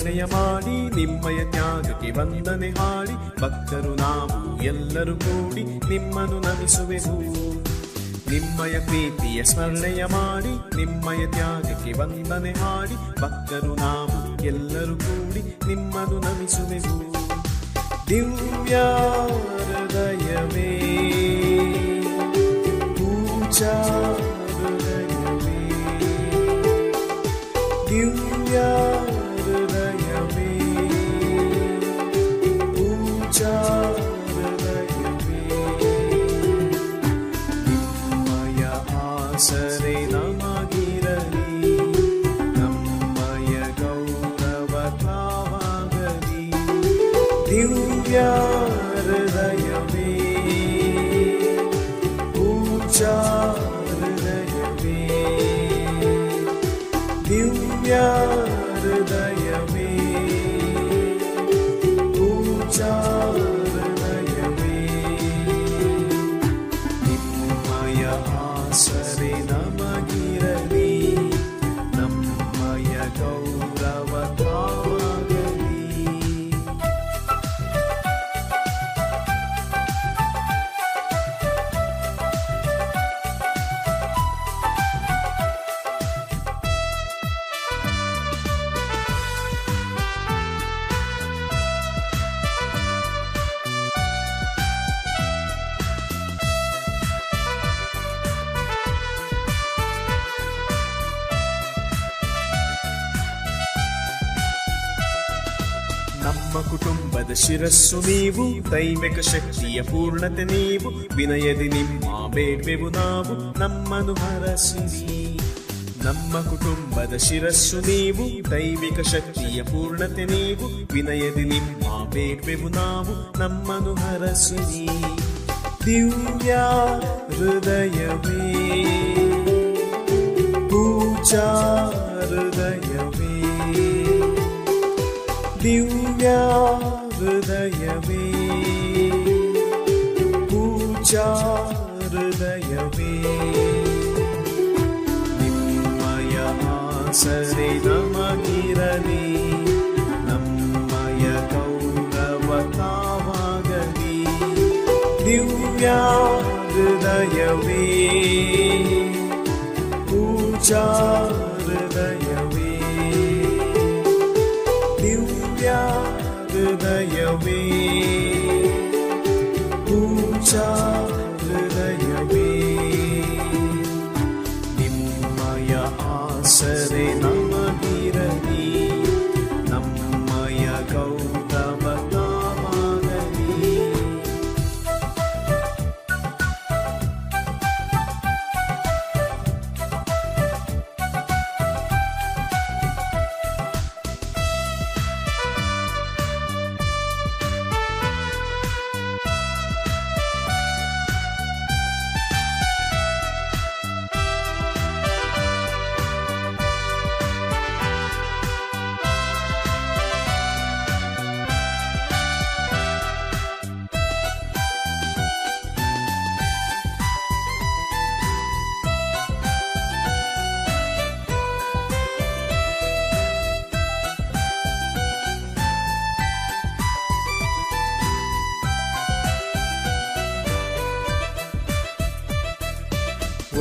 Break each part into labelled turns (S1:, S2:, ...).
S1: ಸ್ಮರಣೆಯ ಮಾಡಿ ನಿಮ್ಮಯ ತ್ಯಾಗಕ್ಕೆ ವಂದನೆ ಹಾಡಿ ಭಕ್ತರು ನಾವು ಎಲ್ಲರೂ ಕೂಡಿ ನಿಮ್ಮನ್ನು ನಮಿಸುವೆವು. ನಿಮ್ಮಯ ಪ್ರೀತಿಯ ಸ್ಮರಣೆಯ ಮಾಡಿ ನಿಮ್ಮಯ ತ್ಯಾಗಕ್ಕೆ ವಂದನೆ ಹಾಡಿ ಭಕ್ತರು ನಾವು ಎಲ್ಲರೂ ಕೂಡಿ ನಿಮ್ಮನ್ನು ನಮಿಸುವೆವು. ದಿವ್ಯ ಹೃದಯವೇ ಪೂಜಾ ಹೃದಯವೇ, ದಿವ್ಯ ಹೃದಯವೇ ಪೂಜಾ ಹೃದಯವೇ, ನಿಮ್ಮಯ ಆಸರೆ ನಮಗಿರಲಿ, ನಮ್ಮಯ ಗೌರವ ತಾವಾಗಲಿ. ದಿವ್ಯ ಹೃದಯವೇ ಪೂಜಾ ಹೃದಯವೇ, ದಿವ್ಯ ಹೃದಯವೇ ಪೂಜಾ ಹೃದಯವೇ, ನಿಮ್ಮಯ ಆಸರೆ ನಮಗಿರಲಿ, ನಮ್ಮಯ ಗೌರವ ತಾವಾಗಲಿ. ನಮ್ಮ ಕುಟುಂಬದ ಶಿರಸ್ಸು ನೀವು, ದೈವಿಕ ಶಕ್ತಿಯ ಪೂರ್ಣತೆ ನೀವು, ವಿನಯದಿ ನಿಮ್ಮ ಬೇಡ್ವೆವು ನಾವು, ನಮ್ಮನ್ನು ಹರಸಿರಿ. ನಮ್ಮ ಕುಟುಂಬದ ಶಿರಸ್ಸು ನೀವು, ದೈವಿಕ ಶಕ್ತಿಯ ಪೂರ್ಣತೆ ನೀವು, ವಿನಯದಿ ನಿಮ್ಮ ಬೇಡ್ವೆವು ನಾವು, ನಮ್ಮನ್ನು ಹರಸಿರಿ. ದಿವ್ಯ ಹೃದಯವೇ ಪೂಜಾ ಹೃದಯವೇ, ದಿವ್ಯ ಹೃದಯವೇ ಪೂಜಾ ಹೃದಯವೇ, ನಿಮ್ಮಯ ಆಸರೆ ನಮಗಿರಲಿ, ನಮ್ಮಯ ಗೌರವ ತಾವಾಗಲಿ. ದಿವ್ಯ ಹೃದಯವೇ ಪೂಜಾ ಹೃದಯವೇ, ದಿವ್ಯ ಹೃದಯವೇ ಪೂಜಾ ಹೃದಯವೇ, ನಿಮ್ಮಯ ಆಸರೆ ನಮಗಿರಲಿ, ನಮ್ಮಯ ಗೌರವ ತಾವಾಗಲಿ.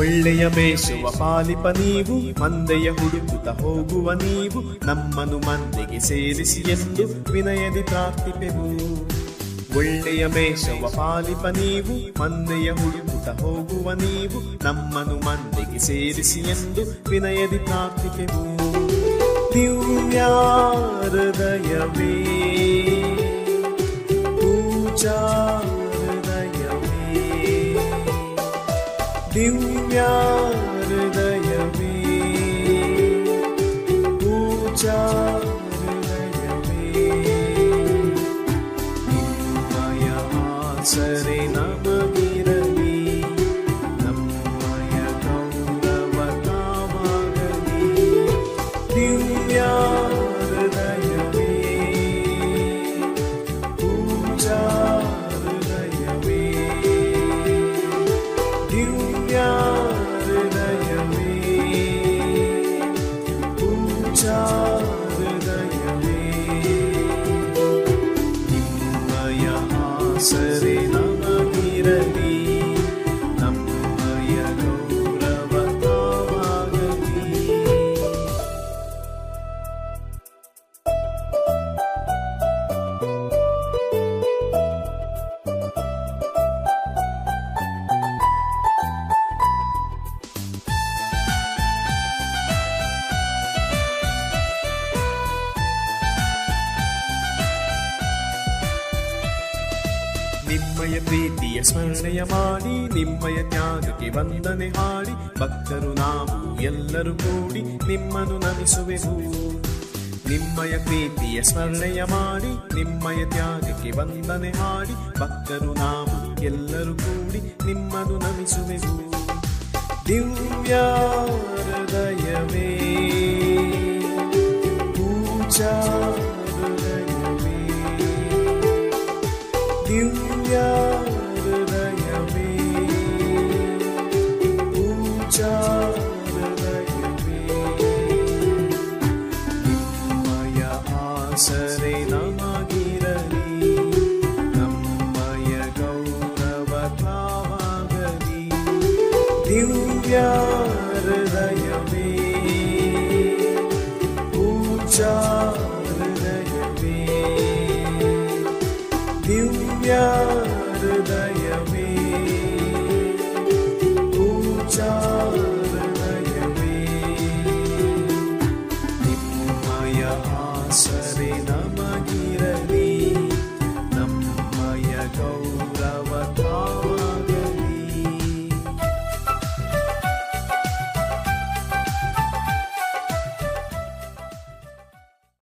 S1: ಒಳ್ಳೆಯ ಮೇಸುವ ಪಾಲಿಪ ನೀವು, ಮಂದೆಯ ಹುಡುಕುತ್ತ ಹೋಗುವ ನೀವು, ನಮ್ಮನ್ನು ಮಂದೆಗೆ ಸೇರಿಸಿ ಎಂದು ವಿನಯದಿ ಪ್ರಾರ್ಥಿಪೆವು. ಒಳ್ಳೆಯ ಮೇಸುವ ಪಾಲಿಪ ನೀವು, ಮಂದೆಯ ಹುಡುಕುತ್ತ ಹೋಗುವ ನೀವು, ನಮ್ಮನ್ನು ಮಂದೆಗೆ ಸೇರಿಸಿ ಎಂದು ವಿನಯದಿ ಪ್ರಾರ್ಥಿಪೆವು. ದಿವ್ಯ ಹೃದಯವೇ ಪೂಜಾ ಹೃದಯವೇ, ದಿವ್ಯ ಹೃದಯವೇ ಪೂಜಾ ಹೃದಯವೇ, ನಿಮ್ಮಯ ಆಸರೆ ನಮಗಿರಲಿ, ನಮ್ಮಯ ಗೌರವ ತಾವಾಗಲಿ. ದಿವ್ಯ ಹೃದಯವೇ ಆಸರೆ ನಮಗಿರಲಿ, ನಮ್ಮಯ ಗೌರವ ತಾವಾಗಲಿ. ನಿಮ್ಮಯ ಪ್ರೀತಿಯ ಸ್ಮರಣೆಯ ಮಾಡಿ, ನಿಮ್ಮಯ ತ್ಯಾಗಕ್ಕೆ ವಂದನೆ ಹಾಡಿ, ಭಕ್ತರು ನಾವು ಎಲ್ಲರೂ ಕೂಡಿ ನಿಮ್ಮನ್ನು ನಮಿಸುವೆವು. ನಿಮ್ಮಯ ಪ್ರೀತಿಯ ಸ್ಮರಣೆಯ ಮಾಡಿ, ನಿಮ್ಮಯ ತ್ಯಾಗಕ್ಕೆ ವಂದನೆ ಹಾಡಿ, ಭಕ್ತರು ನಾವು ಎಲ್ಲರೂ ಕೂಡಿ ನಿಮ್ಮನ್ನು ನಮಿಸುವೆವು. ದಿವ್ಯ ಹೃದಯವೇ, ಪೂಜಾ ಹೃದಯವೇ, ದಿವ್ಯ ಹೃದಯವೇ, ಪೂಜಾ ಹೃದಯವೇ, ನಿಮ್ಮಯ ಆಸರೆ ನಮಗಿರಲಿ, ನಮ್ಮಯ ಗೌರವ ತಾವಾಗಲಿ. ದಿವ್ಯ ಹೃದಯವೇ, ಪೂಜಾ ಹೃದಯವೇ, ದಿವ್ಯ ಹೃದಯವೇ, ಪೂಜಾ ಹೃದಯವೇ, ನಿಮ್ಮಯ ಆಸರೆ ನಮ